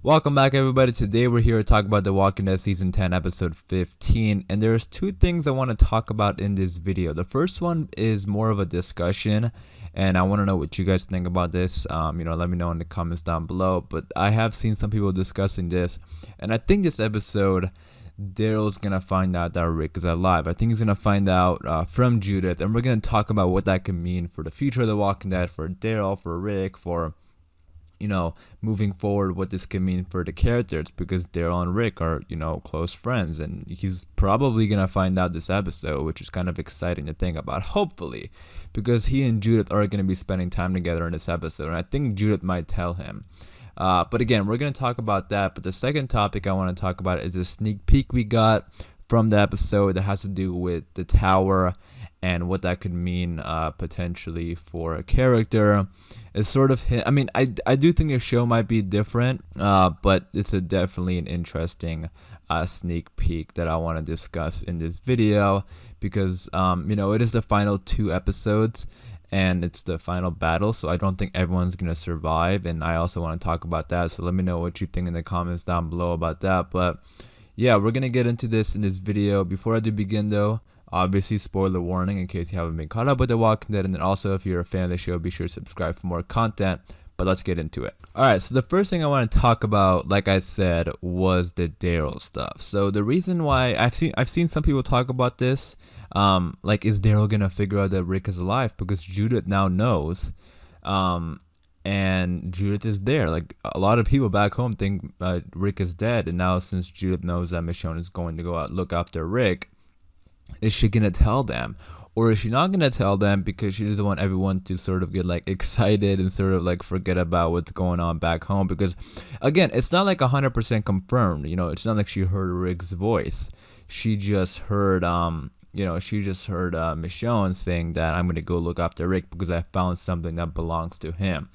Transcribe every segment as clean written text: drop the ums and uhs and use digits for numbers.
Welcome back, everybody. Today we're here to talk about The Walking Dead Season 10, Episode 15. And there's two things I want to talk about in this video. The first one is more of a discussion, and I want to know what you guys think about this. Let me know in the comments down below. But I have seen some people discussing this, and I think this episode, Daryl's gonna find out that Rick is alive. I think he's gonna find out from Judith, and we're gonna talk about what that could mean for the future of The Walking Dead, for Daryl, for Rick, for moving forward, what this could mean for the characters, because Daryl and Rick are, close friends, and he's probably gonna find out this episode, which is kind of exciting to think about, hopefully, because he and Judith are gonna be spending time together in this episode, and I think Judith might tell him. But again, we're gonna talk about that. But the second topic I want to talk about is a sneak peek we got from the episode that has to do with the tower and what that could mean potentially for a character. It's sort of I do think the show might be different, but it's definitely an interesting sneak peek that I want to discuss in this video, because it is the final 2 episodes and it's the final battle, so I don't think everyone's gonna survive, and I also want to talk about that. So let me know what you think in the comments down below about that. But yeah, we're gonna get into this in this video. Before I do begin though, obviously spoiler warning in case you haven't been caught up with The Walking Dead, and then also if you're a fan of the show, be sure to subscribe for more content. But let's get into it. Alright, so the first thing I want to talk about, like I said, was the Daryl stuff. So the reason why I've seen some people talk about this, is Daryl gonna figure out that Rick is alive? Because Judith now knows, and Judith is there. Like, a lot of people back home think Rick is dead, and now since Judith knows that Michonne is going to go out look after Rick, is she gonna tell them, or is she not gonna tell them because she doesn't want everyone to sort of get like excited and sort of like forget about what's going on back home? Because again, it's not like 100% confirmed. It's not like she heard Rick's voice. She just heard Michonne saying that I'm gonna go look after Rick because I found something that belongs to him.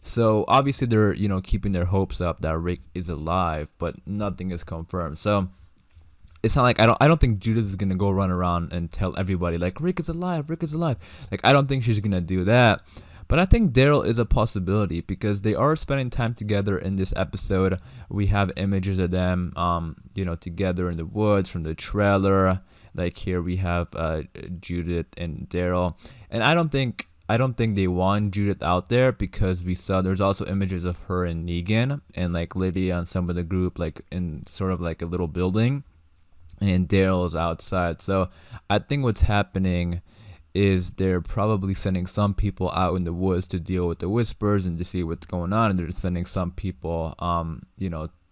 So obviously they're keeping their hopes up that Rick is alive, but nothing is confirmed. So it's not like I don't think Judith is gonna go run around and tell everybody like Rick is alive, Rick is alive. Like, I don't think she's gonna do that. But I think Daryl is a possibility because they are spending time together in this episode. We have images of them together in the woods from the trailer. Like, here we have Judith and Daryl, and I don't think they want Judith out there, because we saw there's also images of her and Negan and like Lydia and some of the group, like in sort of like a little building, and Daryl's outside. So I think what's happening is they're probably sending some people out in the woods to deal with the whispers and to see what's going on, and they're sending some people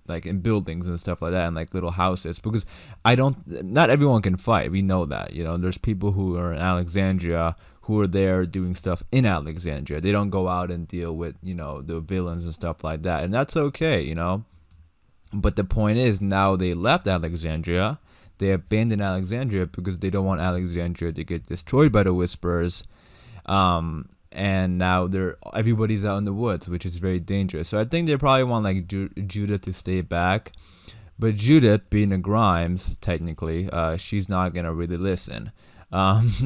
like in buildings and stuff like that, and like little houses, because not everyone can fight. We know that. There's people who are in Alexandria who are there doing stuff in Alexandria. They don't go out and deal with the villains and stuff like that, and that's okay. But the point is, now they left Alexandria. They abandoned Alexandria because they don't want Alexandria to get destroyed by the Whispers. And now everybody's out in the woods, which is very dangerous. So I think they probably want like Judith to stay back. But Judith, being a Grimes, technically, she's not going to really listen.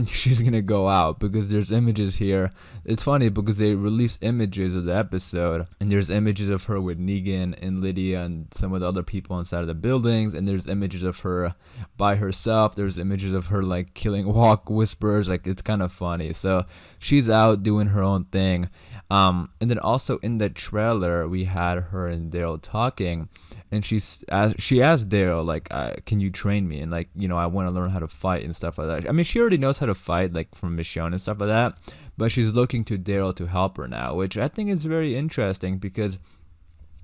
She's gonna go out, because there's images here. It's funny because they released images of the episode, and there's images of her with Negan and Lydia and some of the other people inside of the buildings, and there's images of her by herself. There's images of her like killing walk whispers. Like, it's kind of funny. So she's out doing her own thing. And then also in the trailer we had her and Daryl talking, and she asked Daryl like, can you train me? And like, I want to learn how to fight and stuff like that. I mean, she already knows how to fight, like from Michonne and stuff like that, but she's looking to Daryl to help her now, which I think is very interesting, because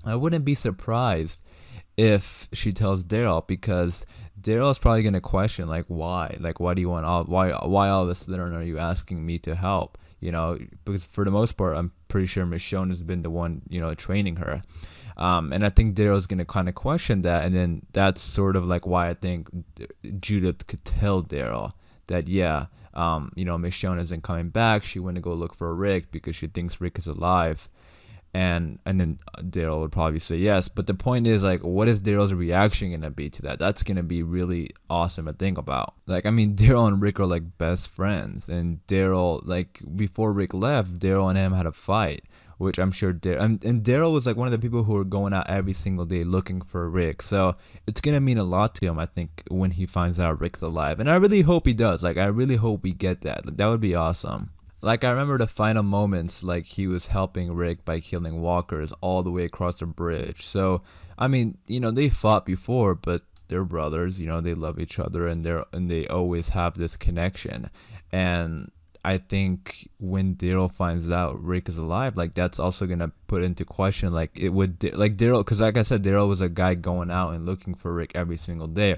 I wouldn't be surprised if she tells Daryl, because Daryl's probably gonna question like, why do you want why all of a sudden are you asking me to help? Because for the most part, I'm pretty sure Michonne has been the one training her. And I think Daryl's gonna kind of question that, and then that's sort of like why I think Judith could tell Daryl that Michonne isn't coming back. She went to go look for Rick because she thinks Rick is alive, and then Daryl would probably say yes. But the point is, like, what is Daryl's reaction gonna be to that? That's gonna be really awesome to think about. Like, I mean, Daryl and Rick are like best friends, and Daryl, like, before Rick left, Daryl and him had a fight which I'm sure and Daryl was like one of the people who were going out every single day looking for Rick. So it's gonna mean a lot to him, I think, when he finds out Rick's alive. And I really hope he does. Like, I really hope we get that. Like, that would be awesome. Like, I remember the final moments, like he was helping Rick by killing walkers all the way across the bridge. So I mean, they fought before, but they're brothers. They love each other, and they always have this connection. And I think when Daryl finds out Rick is alive, like, that's also gonna put into question, like, it would, like, Daryl, because like I said, Daryl was a guy going out and looking for Rick every single day.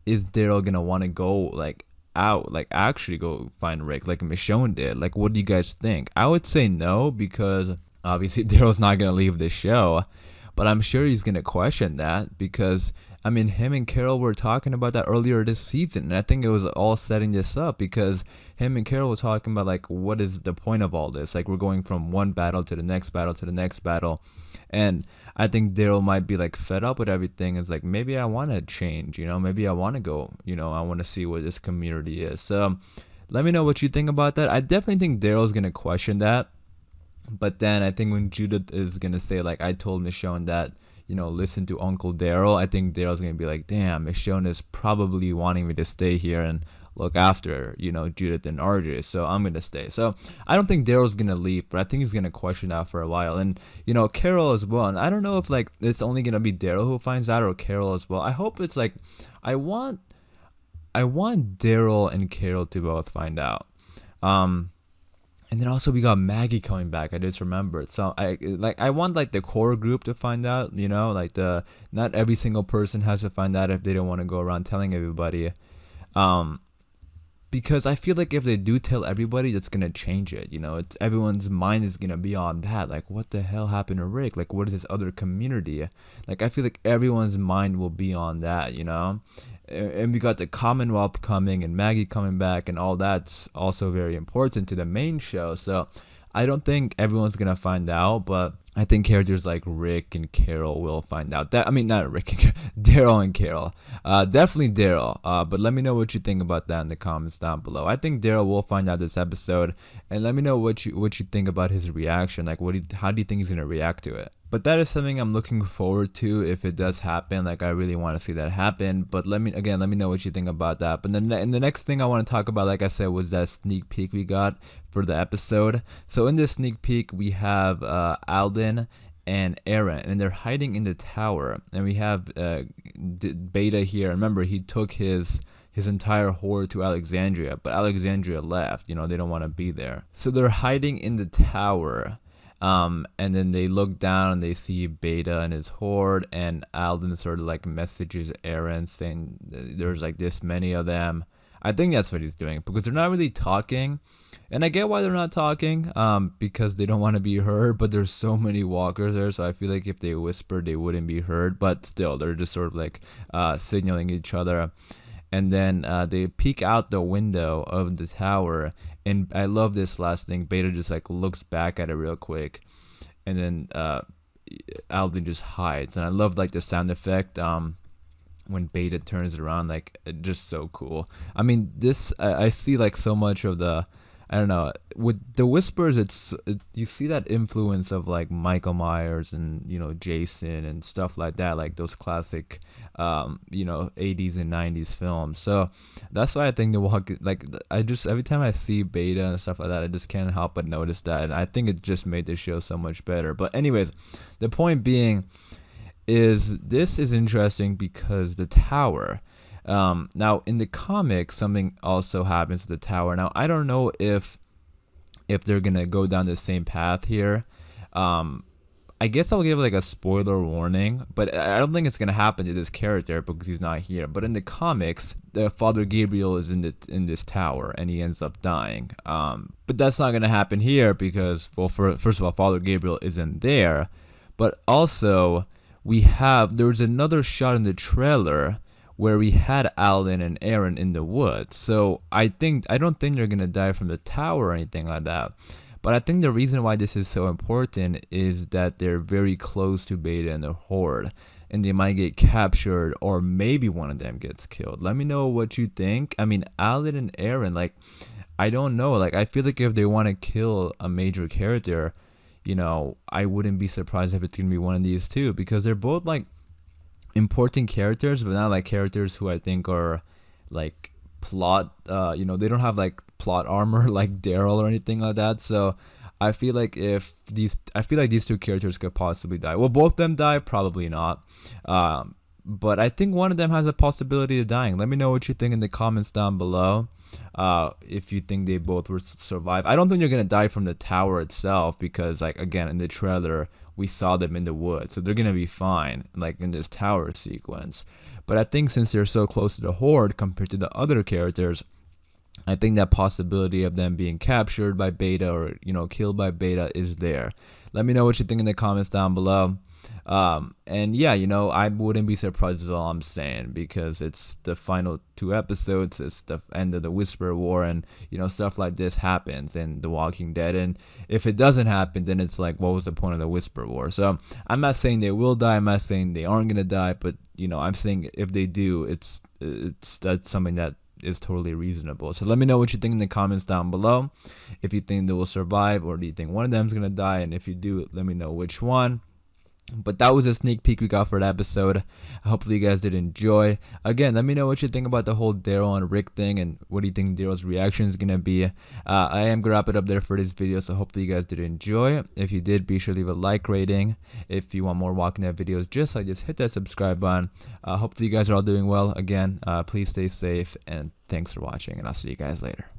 Is Daryl gonna want to go, like, out, like, actually go find Rick like Michonne did? Like, what do you guys think? I would say no, because obviously Daryl's not gonna leave the show, but I'm sure he's gonna question that, because I mean, him and Carol were talking about that earlier this season, and I think it was all setting this up, because him and Carol were talking about, like, what is the point of all this? Like, we're going from one battle to the next battle to the next battle, and I think Daryl might be, like, fed up with everything. It's like, maybe I want to change, maybe I want to go, I want to see what this community is. So let me know what you think about that. I definitely think Daryl's gonna question that, but then I think when Judith is gonna say, like, I told Michonne that, listen to Uncle Daryl, I think Daryl's gonna be like, damn, Michonne is probably wanting me to stay here and look after, Judith and RJ, so I'm gonna stay. So I don't think Daryl's gonna leave, but I think he's gonna question that for a while. And Carol as well. And I don't know if, like, it's only gonna be Daryl who finds out, or Carol as well. I hope it's like, I want Daryl and Carol to both find out. And then also we got Maggie coming back. I just remembered. So I want, like, the core group to find out. Like, not every single person has to find out if they don't want to go around telling everybody. Because I feel like if they do tell everybody, that's gonna change it. It's everyone's mind is gonna be on that. Like, what the hell happened to Rick? Like, what is this other community? Like, I feel like everyone's mind will be on that. And we got the Commonwealth coming and Maggie coming back, and all that's also very important to the main show. So I don't think everyone's gonna find out, but I think characters like Rick and Carol will find out. That, I mean, not Rick and Daryl and Carol. Definitely Daryl. But let me know what you think about that in the comments down below. I think Daryl will find out this episode, and let me know what you think about his reaction. Like, how do you think he's gonna react to it? But that is something I'm looking forward to if it does happen. Like, I really want to see that happen. But let me know what you think about that. But then the next thing I want to talk about, like I said, was that sneak peek we got for the episode. So in this sneak peek, we have Alden and Aaron, and they're hiding in the tower. And we have Beta here. Remember, he took his entire horde to Alexandria, but Alexandria left. They don't want to be there. So they're hiding in the tower. And then they look down and they see Beta and his horde, and Alden sort of, like, messages Aaron saying there's, like, this many of them. I think that's what he's doing, because they're not really talking, and I get why they're not talking, because they don't want to be heard, but there's so many walkers there, so I feel like if they whispered they wouldn't be heard, but still they're just sort of, like, signaling each other. And then they peek out the window of the tower, and I love this last thing. Beta just, like, looks back at it real quick, and then Alden just hides. And I love, like, the sound effect when Beta turns around, like, just so cool. I mean, this I see, like, so much of the, I don't know, with the whispers, you see that influence of, like, Michael Myers and Jason and stuff like that, like those classic 80s and 90s films. So that's why I think the walk, like, I just, every time I see Beta and stuff like that, I just can't help but notice that, and I think it just made the show so much better. But anyways, the point being is this is interesting because the tower. Now in the comics, something also happens to the tower. Now I don't know if they're gonna go down the same path here. I guess I'll give, like, a spoiler warning, but I don't think it's gonna happen to this character because he's not here. But in the comics, the Father Gabriel is in this tower and he ends up dying. But that's not gonna happen here because, well, first of all, Father Gabriel isn't there, but also there was another shot in the trailer where we had Alden and Aaron in the woods. So I don't think they're gonna die from the tower or anything like that. But I think the reason why this is so important is that they're very close to Beta and the horde, and they might get captured, or maybe one of them gets killed. Let me know what you think. I mean, Alden and Aaron, like, I don't know. Like, I feel like if they want to kill a major character, I wouldn't be surprised if it's gonna be one of these two, because they're both like important characters, but not like characters who I think are like plot. They don't have like plot armor like Daryl or anything like that. So I feel like these two characters could possibly die. Will both of them die? Probably not. But I think one of them has a possibility of dying. Let me know what you think in the comments down below. If you think they both will survive. I don't think they're gonna die from the tower itself, because like again in the trailer we saw them in the woods, so they're gonna be fine like in this tower sequence. But I think since they're so close to the horde compared to the other characters, I think that possibility of them being captured by Beta or killed by Beta is there. Let me know what you think in the comments down below. And yeah, I wouldn't be surprised is all I'm saying, because it's the final 2 episodes, it's the end of the Whisper War, and stuff like this happens in The Walking Dead. And if it doesn't happen, then it's like, what was the point of the Whisper War? So I'm not saying they will die, I'm not saying they aren't gonna die, but I'm saying if they do, that's something that is totally reasonable. So let me know what you think in the comments down below. If you think they will survive, or do you think one of them is gonna die, and if you do, let me know which one. But that was a sneak peek we got for that episode. Hopefully you guys did enjoy. Again, let me know what you think about the whole Daryl and Rick thing, and what do you think Daryl's reaction is gonna be. I am gonna wrap it up there for this video, so hopefully you guys did enjoy. If you did, be sure to leave a like rating. If you want more Walking Dead videos just like this, hit that subscribe button. Hopefully you guys are all doing well. Again, please stay safe, and thanks for watching, and I'll see you guys later.